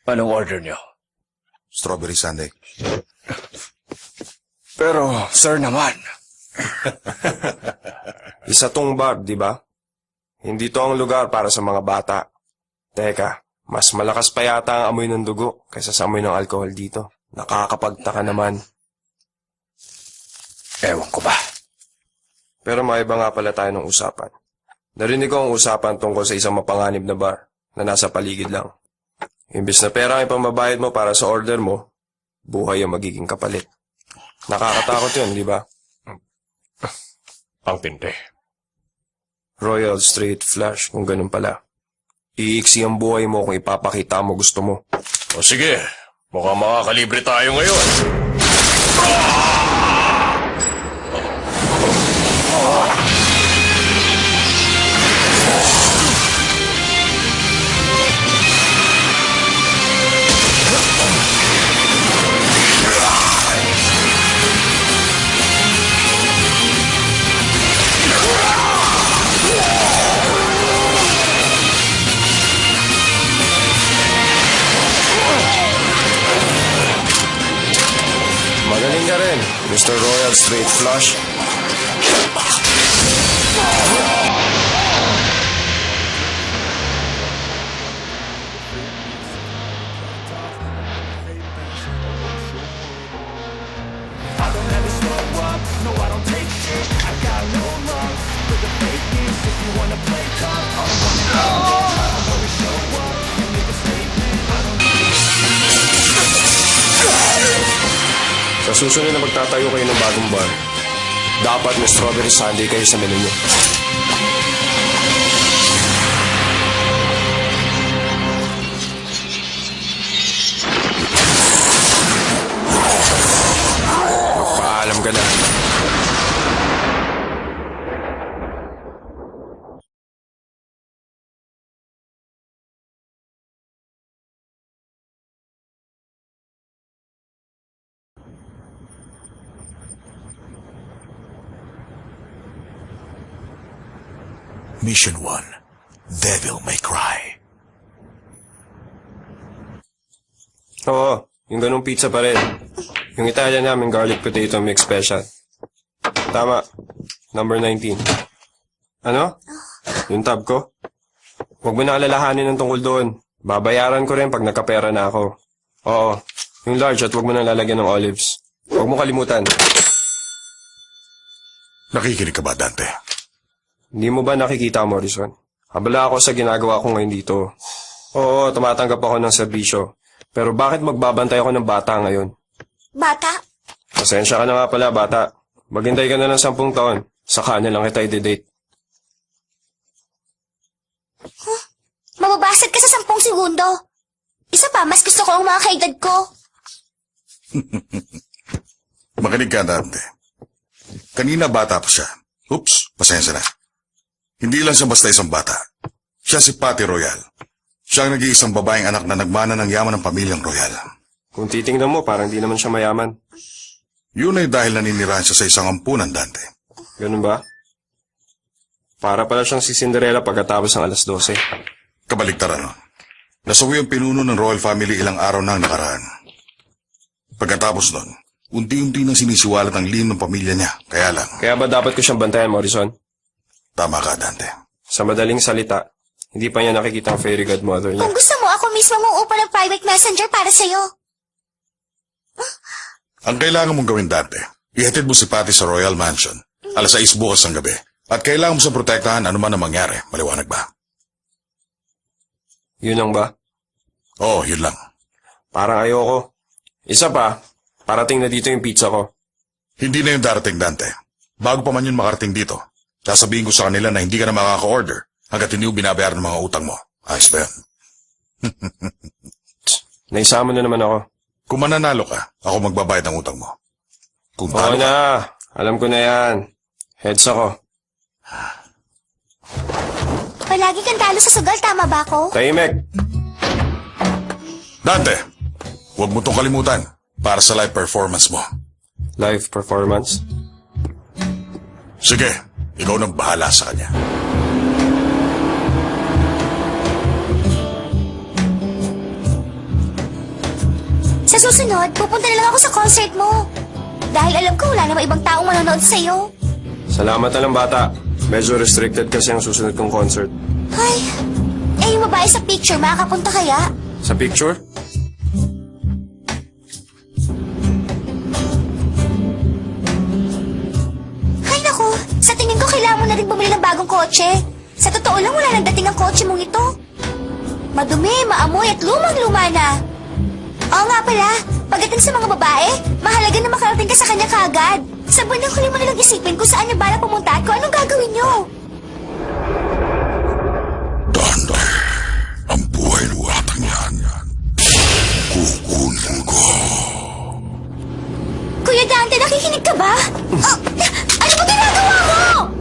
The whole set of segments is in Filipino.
Anong order niyo? Strawberry sundae. Pero, sir naman. Isa tong bar, di ba? Hindi to ang lugar para sa mga bata. Teka, mas malakas pa yata ang amoy ng dugo kaysa sa amoy ng alkohol dito. Nakakapagtaka naman. Ewan ko ba? Pero maiba nga pala tayo ng usapan. Narinig ko ang usapan tungkol sa isang mapanganib na bar na nasa paligid lang. Imbis na pera ang ipamabayad mo para sa order mo, buhay ang magiging kapalit. Nakakatakot yun, di ba? Ang tindi. Royal Straight Flush kung ganun pala. Iiksi ang buhay mo kung ipapakita mo gusto mo. O sige, mukhang makakalibre tayo ngayon. Magaling ka rin, Mr. Royal Straight Flush. Sa susunod na magtatayo kayo ng bagong bar, dapat may strawberry sundae kayo sa menu nyo. Magpaalam ka na. Mission 1, Devil May Cry. Oo, yung ganung pizza pa rin. Yung Italian namin garlic potato mix special. Tama, number 19. Ano? Yung tab ko? Huwag mo na alalahanin ng tungkol doon. Babayaran ko rin pag nagkapera na ako. Oo, yung large at huwag mo na lalagyan ng olives. Huwag mo kalimutan. Nakikinig ka ba, Dante? Hindi mo ba nakikita, Morrison? Habala ako sa ginagawa ko ngayon dito. Oo, tumatanggap ako ng serbisyo. Pero bakit magbabantay ako ng bata ngayon? Bata? Pasensya ka na nga pala, bata. Maghintay ka na ng 10 taon. Saka na lang kita i-date. Mababasag ka sa 10 segundo. Isa pa, mas gusto ko ang mga kaedad ko. Makinig ka, Dante. Kanina bata pa siya. Oops, pasensya na. Hindi lang siya basta isang bata. Siya si Patty Royal. Siya ang nag-iisang babaeng anak na nagmana ng yaman ng pamilyang Royal. Kung titingnan mo, parang di naman siya mayaman. Yun ay dahil naninirahan siya sa isang ampunan, Dante. Ganun ba? Para pala siyang si Cinderella pagkatapos ng alas 12. Kabaligtaran nun. Nasawi ang pinuno ng Royal Family ilang araw na ang nakaraan. Pagkatapos nun, unti-unti nang sinisiwalat ang lihim ng pamilya niya. Kaya lang, Kaya ba dapat ko siyang bantayan, Morrison? tama ka, Dante. Sa madaling salita, hindi pa niya nakikita ang fairy godmother niya. Kung gusto mo, ako mismo mag-upa ng private messenger para sa'yo. Ang kailangan mong gawin, Dante, ihatid mo si Patty sa Royal Mansion, alas 6 bukas ng gabi. At kailangan mo sa protektahan anuman ang mangyari. Maliwanag ba? Yun lang ba? Oo, yun lang. Parang ayoko. Isa pa, parating na dito yung pizza ko. Hindi na yung darating, Dante. Bago pa man yun makarating dito, sasabihin ko sa kanila na hindi ka na makaka-order hanggat hindi mo binabayaran ng mga utang mo. Ayos ba yan? Naisama na naman ako. Kung mananalo ka, ako magbabayad ng utang mo. Kung Oo talo ka, na, alam ko na yan. Heads ako. Palagi kang talo sa sugal, tama ba ako? Tahimik! Dante, huwag mo itong kalimutan para sa live performance mo. Live performance? Sige, ikaw nang bahala sa kanya. Sa susunod, pupunta na lang ako sa concert mo. Dahil alam ko wala namang ibang taong manonood sa'yo. Salamat na lang, bata. Medyo restricted kasi ang susunod kong concert. Ay, yung babae sa picture, makakapunta kaya? Sa picture? Ay naku, sa tingin ko kailangan mo na rin bumili ng bagong kotse. Sa totoo lang, wala nang dating ang kotse mong ito. Madumi, maamoy at lumang-luma na. Oo nga pala, pagdating sa mga babae, mahalaga na makarating ka sa kanya kaagad. Sa buwan ng huli mo nalang isipin kung saan niya balak pumunta at kung anong gagawin niyo. Dahan-dahan. Ang buhay ng watang yan. Kukunin ko. Kuya Dante, nakikinig ka ba? Oh, ano ba ginagawa mo?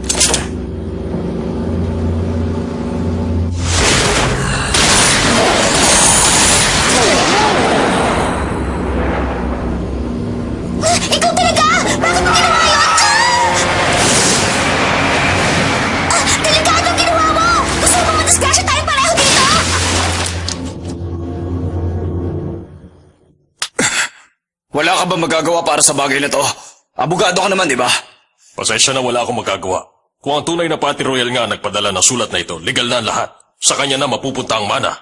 Ikaw talaga! Bakit mo ginawa yun? Delikado ang ginawa mo! Gusto mo madisgrasya tayong pareho dito? Wala ka ba magagawa para sa bagay na to? Abogado ka naman, di ba? Pasensya na wala akong magagawa. Kung ang tunay na Pati Royal nga nagpadala ng sulat na ito, legal na ang lahat. Sa kanya na mapupunta ang mana.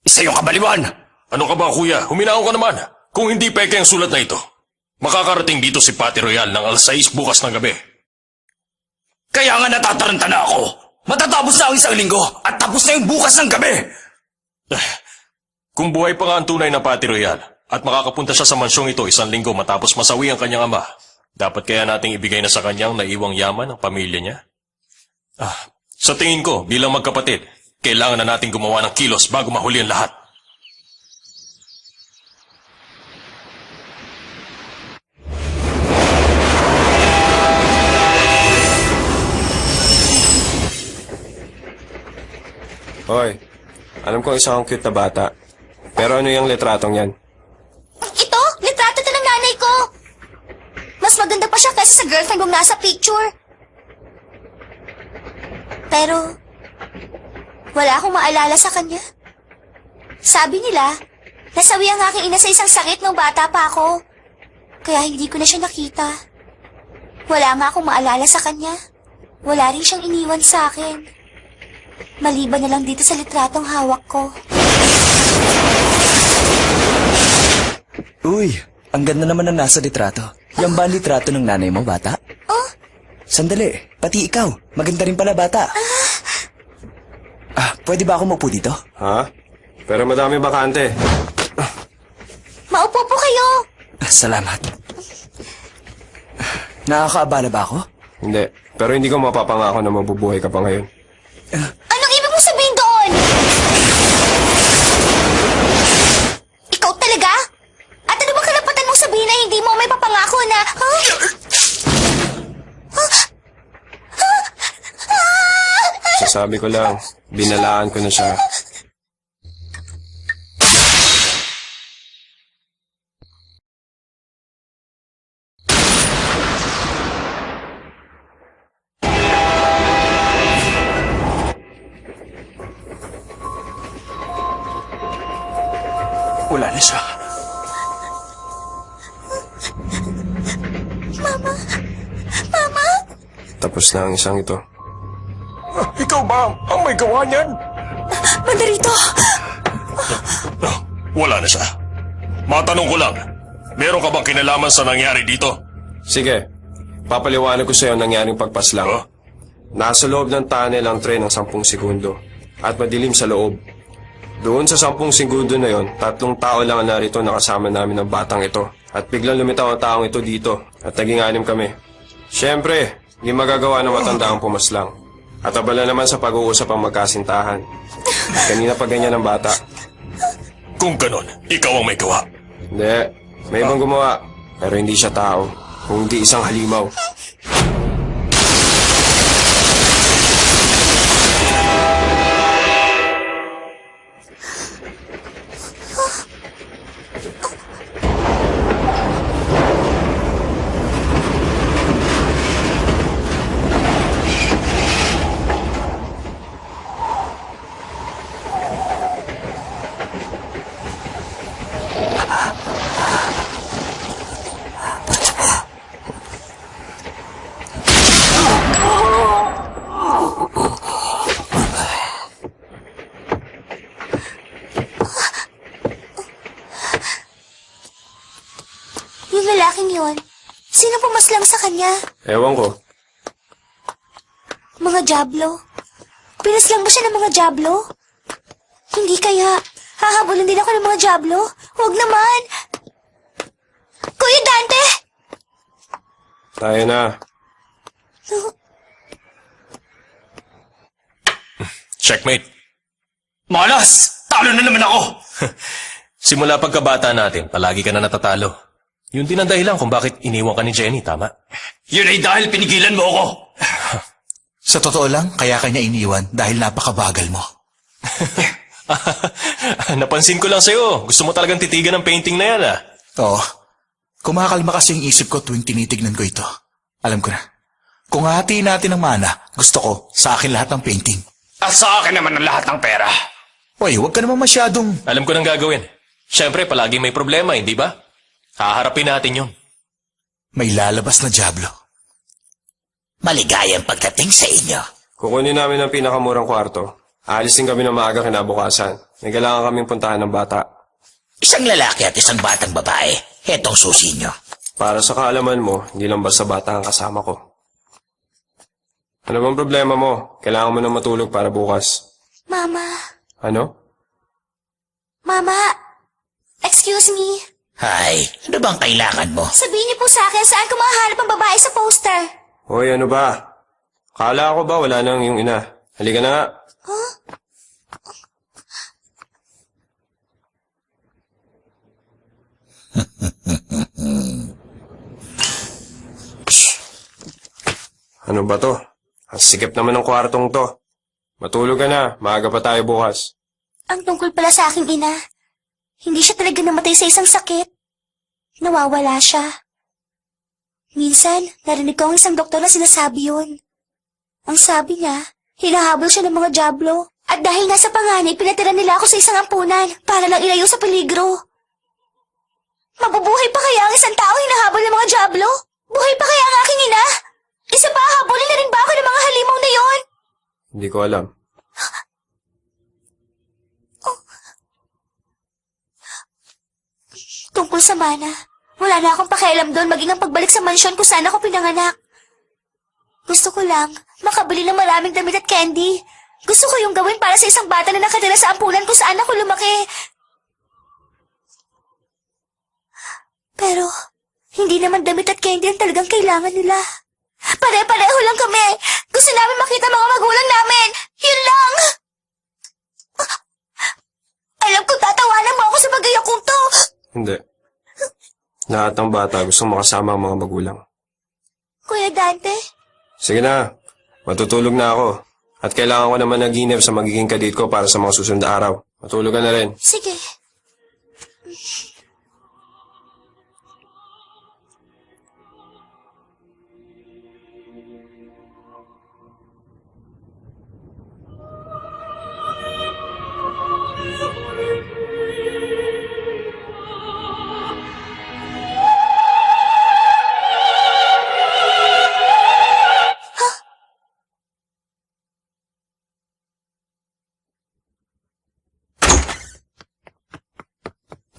Isa yung kabaliwan! Ano ka ba, kuya? Huminaon ka naman. Kung hindi peke ang sulat na ito, makakarating dito si Pati Royal ng 6 bukas ng gabi. Kaya nga natataranta na ako. Matatapos na ang isang linggo at tapos na yung bukas ng gabi. Kung buhay pa nga ang tunay na Pati Royal at makakapunta siya sa mansyong ito 1 linggo matapos masawi ang kanyang ama, dapat kaya nating ibigay na sa kanyang naiwang yaman ang pamilya niya? Sa tingin ko, bilang magkapatid, kailangan na nating gumawa ng kilos bago mahuli ang lahat. Hoy, alam kong isa kang cute na bata. Pero ano yung litratong yan? Ito, litrato ito ng nanay ko. Mas maganda pa siya kaysa sa girlfriend kong nasa picture. Pero, wala akong maalala sa kanya. Sabi nila, nasawi ang aking ina sa isang sakit nung bata pa ako. Kaya hindi ko na siya nakita. Wala nga akong maalala sa kanya. Wala rin siyang iniwan sa akin. Maliban na lang dito sa litratong hawak ko. Uy, ang ganda naman ng nasa litrato. Yan ba ang litrato ng nanay mo, bata? Oh, Sandali, pati ikaw. Maganda rin pala, bata. Pwede ba ako maupo dito? Ha? Pero madami bakante. maupo po kayo. Salamat. Nakakaabala ba ako? Hindi. Pero hindi ko mapapangako na mabubuhay ka pa ngayon. Anong ibig mong sabihin doon? Ikaw talaga? At ano ba karapatan mong sabihin na hindi mo may papangako na, Sasabi ko lang, binalaan ko na siya. Wala na siya. Mama? Tapos na ang isang ito. Ikaw ba ang may gawa niyan? Mandarito! Wala na siya. Matanong ko lang, meron ka bang kinalaman sa nangyari dito? Sige, papaliwanag ko sa iyo ang nangyaring pagpaslang. Huh? Nasa loob ng tunnel ang tren ng 10 segundo at madilim sa loob. Doon sa 10 segundo na yon, 3 tao lang ang narito na kasama namin ng batang ito. At biglang lumitaw ang taong ito dito at naging 6 kami. Siyempre, hindi magagawa ng matanda ang pumaslang. At abala naman sa pag-uusap ang magkasintahan. Kanina pa ganyan ang bata. Kung ganon, ikaw ang may gawa. Hindi, may ibang gumawa. Pero hindi siya tao, kundi isang halimaw. Yung lalaking yon, sino pumaslang sa kanya? Ewan ko. Mga Diablo? Pinaslang ba siya ng mga Diablo? Hindi kaya. Hahabulin din ako ng mga Diablo? Huwag naman. Kuya Dante! Tayo na. Checkmate. Malas! Talo na naman ako! Simula pagkabata natin, palagi ka na natatalo. Yun din ang dahilan kung bakit iniwan ka ni Jenny, tama? Yun ay dahil pinigilan mo ako. Sa totoo lang, kaya kanya iniwan dahil napakabagal mo. Napansin ko lang sa'yo. Gusto mo talagang titigan ng painting na yan, ah. Oo. Kumakalma kasi yung isip ko tuwing tinitignan ko ito. Alam ko na. Kung hatiin natin ang mana, gusto ko sa akin lahat ng painting. At sa akin naman ang lahat ng pera. Hoy, huwag ka naman masyadong... Alam ko nang gagawin. Siyempre, palagi may problema, hindi ba? Haharapin natin yun. May lalabas na Diablo. Maligayang pagdating sa inyo. Kukunin namin ang pinakamurang kwarto. Aalisin kami ng maaga kinabukasan. May kailangan kaming puntahan ng bata. Isang lalaki at isang batang babae. Hetong susi nyo. Para sa kaalaman mo, hindi lang basta bata ang kasama ko. Ano bang problema mo? Kailangan mo na matulog para bukas. Mama. Ano? Mama. Excuse me. Hay, ano bang kailangan mo? Sabihin niyo po sa akin saan ko mahahanap ang babae sa poster. Hoy, ano ba? Kala ko ba wala nang yung ina? Halika na nga. Ano ba to? Ang sikip naman ng kwartong to. Matulog ka na, maaga pa tayo bukas. Ang tungkol pala sa aking ina. Hindi siya talaga namatay sa isang sakit. Nawawala siya. Minsan, narinig ko ang isang doktor na sinasabi yun. Ang sabi niya, hinahabol siya ng mga Diablo. At dahil nasa panganib, pinatira nila ako sa isang ampunan para lang ilayo sa peligro. Mabubuhay pa kaya ang isang tao hinahabol ng mga Diablo? Buhay pa kaya ang aking ina? Isa pa, habulin na rin ba ako ng mga halimaw na yon? Hindi ko alam. Tungkol sa mana, wala na akong pakialam doon maging ang pagbalik sa mansyon kung saan ako pinanganak. Gusto ko lang makabili ng maraming damit at candy. Gusto ko yung gawin para sa isang bata na nakatira sa ampunan kung saan ako lumaki. Pero, hindi naman damit at candy ang talagang kailangan nila. Pare-pareho lang kami. Gusto namin makita mga magulang namin. Yun lang. Alam ko tatawanan mo ako sa bagay akong to. Hindi. Lahat ng bata gustong makasama ang mga magulang. Kuya Dante, Sige na, matutulog na ako. At kailangan ko naman naginip sa magiging kadate ko para sa mga susunod na araw. Matulog ka na rin. sige.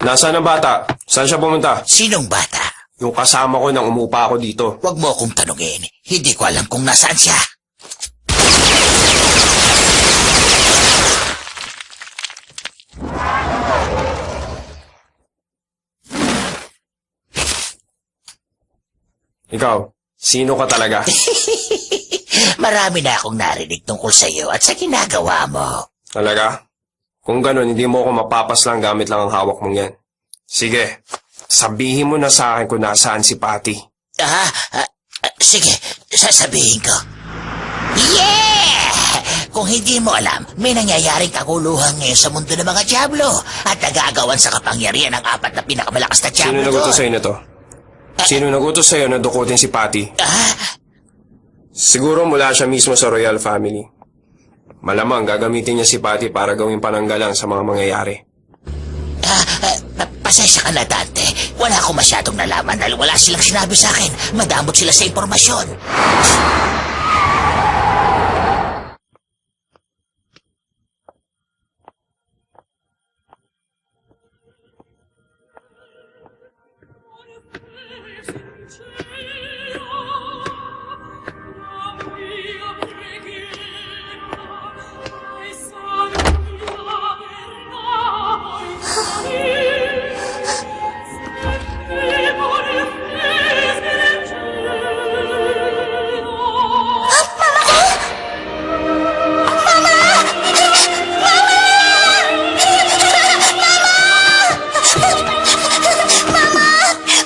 Nasaan ang bata? Saan siya pumunta? Sinong bata? Yung kasama ko nang umupa ako dito. Huwag mo akong tanungin. Hindi ko alam kung nasaan siya. Ikaw, sino ka talaga? Marami na akong narinig tungkol sa iyo at sa ginagawa mo. Talaga? Kung ganun, hindi mo ako mapapaslang gamit lang ang hawak mong yan. Sige, sabihin mo na sa akin kung nasaan si Patty. Sige, sasabihin ko. Yeah! Kung hindi mo alam, may nangyayaring kaguluhan ngayon sa mundo ng mga Diablo at nagagawan sa kapangyarihan ng apat na pinakamalakas na Sino Diablo nagutos doon. sa'yo na to? Sino nagutos sa'yo na dukutin si Patty? Siguro mula siya mismo sa royal family. Malamang gagamitin niya si Patty para gawing pananggalang sa mga mangyayari. Pasensya ka na, Dante. Wala akong masyadong nalaman dahil wala silang sinabi sa akin. Madamot sila sa impormasyon. Mama,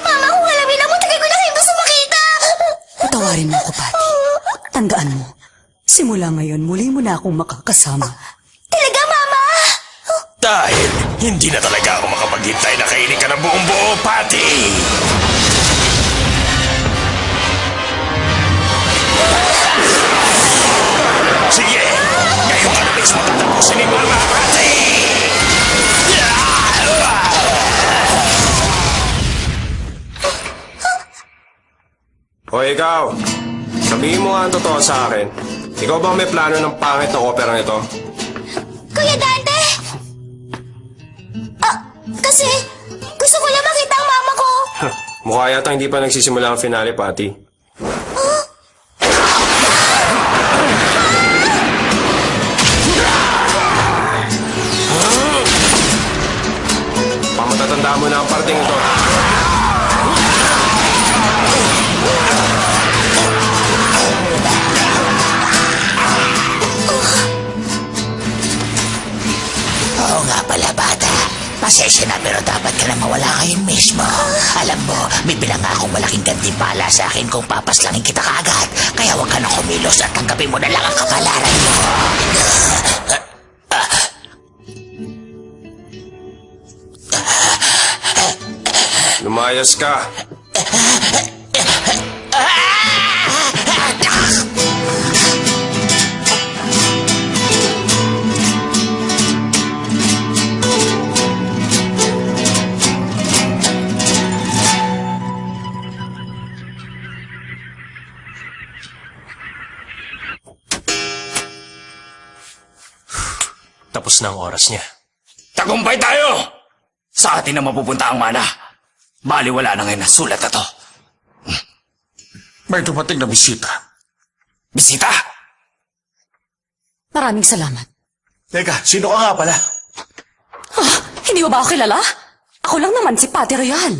kung alamin lang mo, tagal ko na kayo gusto makita. Patawarin mo ako, Patty. Tandaan mo, simula ngayon, muli mo na akong makakasama. Talaga, Mama? Dahil hindi na talaga ako makapaghintay na kainin ka ng buong buo, Patty! Sige! Ngayon ka na mismo tatapusin ni Mama, Patty! O ikaw, sabihin mo nga ang totoo sa akin. Ikaw ba may plano ng pangit na opera ito? Kuya Dante? Kasi gusto ko lang makita ang mama ko. Mukha yata hindi pa nagsisimula ang finale, Patty. Pamatatanda mo na ang parting ito. Oo nga pala, bata. Pasensya na pero dapat ka na mawala ngayon mismo. Alam mo, may bilang akong malaking gantimpala sa akin kung papaslangin kita kaagad. Kaya huwag ka na kumilos at tanggapin mo na lang ang kapalaran mo. Lumayas ka. Tapos na ang oras niya. Tagumpay tayo! Sa atin na mapupunta ang mana. Baliwala na ngayon ang sulat na to. May dumating na bisita. Bisita! Maraming salamat. Teka, sino ka nga pala? Hindi mo ba ako kilala? Ako lang naman si Patty Royal.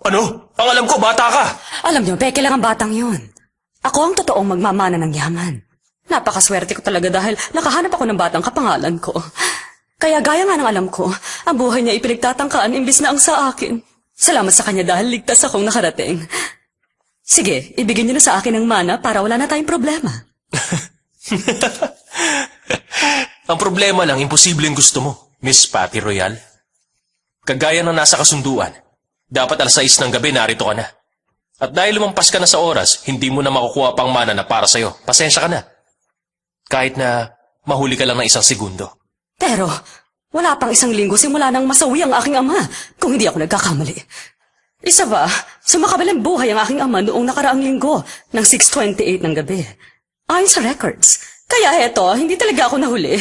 Ano? Ang alam ko, bata ka! Alam niyo, peke lang ang batang yun. Ako ang totoong magmamana ng yaman. Napakaswerte ko talaga dahil nakahanap ako ng batang kapangalan ko. Kaya gaya nga ng alam ko, ang buhay niya ipinagtatangkaan imbis na ang sa akin. Salamat sa kanya dahil ligtas akong nakarating. Sige, ibigin niyo na sa akin ang mana para wala na tayong problema. Ang problema lang, imposibleng gusto mo, Miss Patty Royal. Kagaya ng nasa kasunduan, dapat alas 6 ng gabi narito ka na. At dahil lumampas ka na sa oras, hindi mo na makukuha pang mana na para sa'yo. Pasensya ka na. Kahit na mahuli ka lang ng 1 segundo. Pero, wala pang 1 linggo simula nang masawi ang aking ama, kung hindi ako nagkakamali. Isa ba, sumakabilang buhay ang aking ama noong nakaraang linggo ng 6:28 ng gabi. Ayon sa records. Kaya eto, hindi talaga ako nahuli.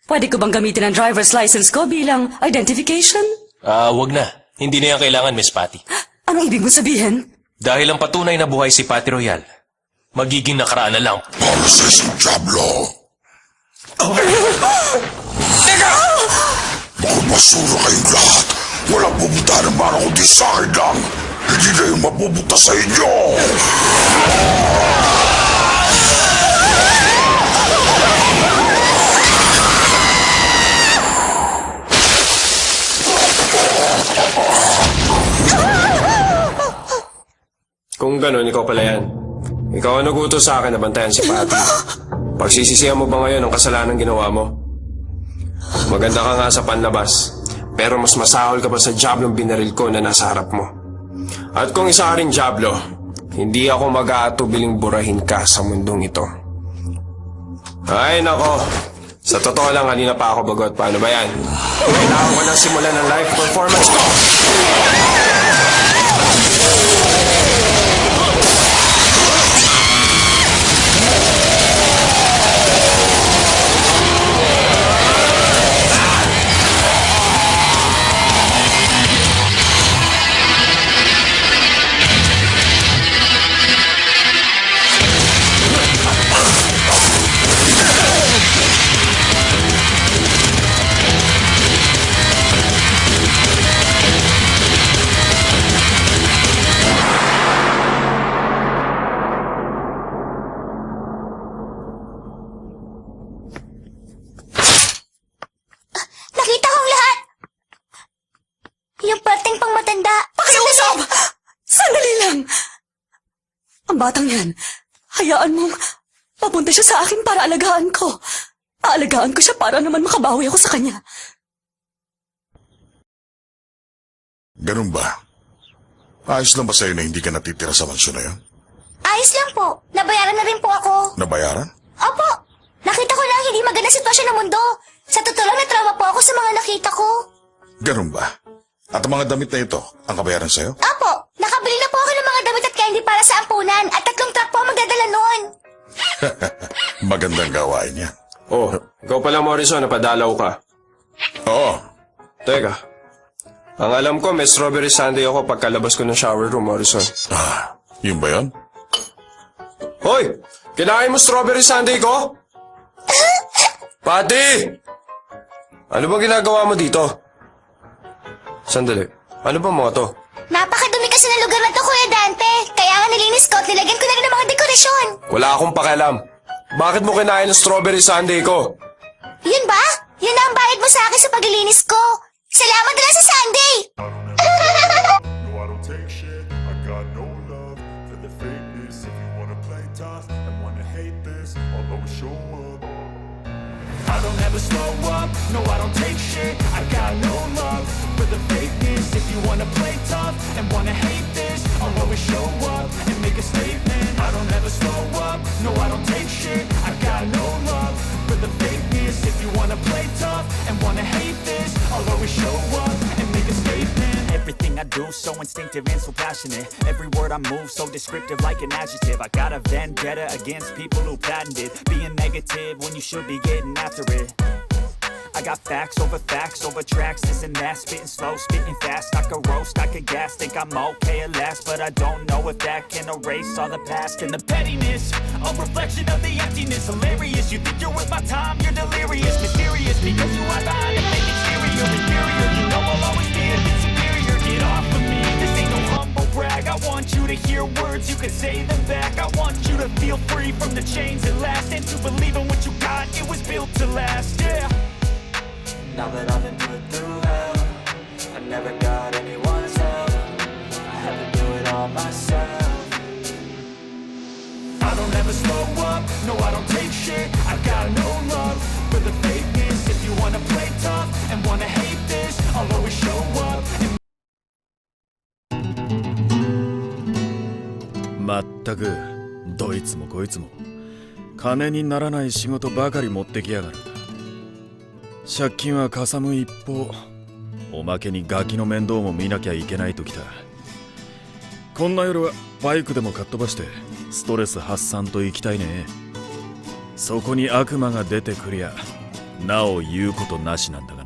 Pwede ko bang gamitin ang driver's license ko bilang identification? Wag na. Hindi na yan kailangan, Miss Patty. Anong ibig mo sabihin? Dahil ang patunay na buhay si Patty Royal, magiging nakaraan na lang. Para sa isang Diablo. Teka! Baka basura kayong lahat. Walang pumunta ng bara kundi sa akin lang. Hindi na yung mapupunta sa inyo. Kung ganun, ikaw pala yan. Ikaw ang nagutos sa akin na bantayan si Patty. Pagsisisihan mo ba ngayon ang kasalanan ginawa mo? Maganda ka nga sa panlabas, pero mas masahol ka pa sa Diablong binaril ko na nasa harap mo. At kung isa ka rin Diablo, hindi ako mag-aatubiling burahin ka sa mundong ito. Ay nako, sa totoo lang kanina pa ako bagot. Paano ba yan? Kailangan ko nang simulan ng live performance ko. yung perteng pang matanda. Pakiusap! Sandali lang! Ang batang yan, hayaan mong papunta siya sa akin para alagaan ko. Aalagaan ko siya para naman makabawi ako sa kanya. Ganun ba? Ayos lang ba sa'yo na hindi ka natitira sa mansyon na yun? Ayos lang po. Nabayaran na rin po ako. Nabayaran? Opo. Nakita ko lang hindi maganda sitwasyon ng mundo. Sa totoo lang natrauma po ako sa mga nakita ko. Ganun ba? At ang mga damit na ito, ang kabayaran sa'yo? Opo. Nakabili na po ako ng mga damit at candy para sa ampunan at 3 truck po ang magdadala noon. Magandang gawain yan. Oh, ikaw pala Morrison, napadalaw ka. Oo. Teka. Ang alam ko, may strawberry sundae ako pagkalabas ko ng shower room, Morrison. Yun ba yun? Hoy! Kinain mo strawberry sundae ko? Patty! Ano bang ginagawa mo dito? Sandali. Ano ba mga to? Napakadumi kasi ng lugar na to, Kuya Dante. Kaya nga nilinis ko at nilagyan ko na rin ng mga dekorasyon. Wala akong pakialam. Bakit mo kinain ng strawberry sundae ko? Yun ba? Yun na ang bayad mo sa akin sa paglilinis ko. Salamat na lang sa Sunday! No, I don't take shit. I got no love for the fakeness. If you wanna play tough and wanna hate this, I'll always show up. I don't ever slow up. No, I don't take shit. I got no love for the fakeness. If you wanna play tough and wanna hate this, I'll always show up and make a statement. I don't ever slow up. No, I don't take shit. I got no love for the fakeness. If you wanna play tough and wanna hate this, I'll always show up and make a statement. Everything I do so instinctive and so passionate. Every word I move so descriptive like an adjective. I got a vendetta against people who patented being negative when you should be getting after it. I got facts over tracks, this and that. Spitting slow, spitting fast. I could roast, I could gas. Think I'm okay at last, but I don't know if that can erase all the past. And the pettiness, a reflection of the emptiness. Hilarious, you think you're worth my time, you're delirious. Mysterious, because you are behind a fake exterior. Inferior, you know I'll always be a bit superior. Get off of me, this ain't no humble brag. I want you to hear words, you can say them back. I want you to feel free from the chains at last, and to believe in what you got, it was built to last, yeah. Now that I've been put through hell, I never got anyone's help. I had to do it all myself. I don't ever slow up. No, I don't take shit. I got no love for the fakeness. If you wanna play tough and wanna hate this, I'll always show up and まったくどいつもこいつも金にならない仕事ばかり持ってきやがる。借金はかさむ一方、おまけにガキの面倒も見なきゃいけないときた。こんな夜はバイクでもかっ飛ばしてストレス発散と行きたいね。そこに悪魔が出てくりゃなお言うことなしなんだが。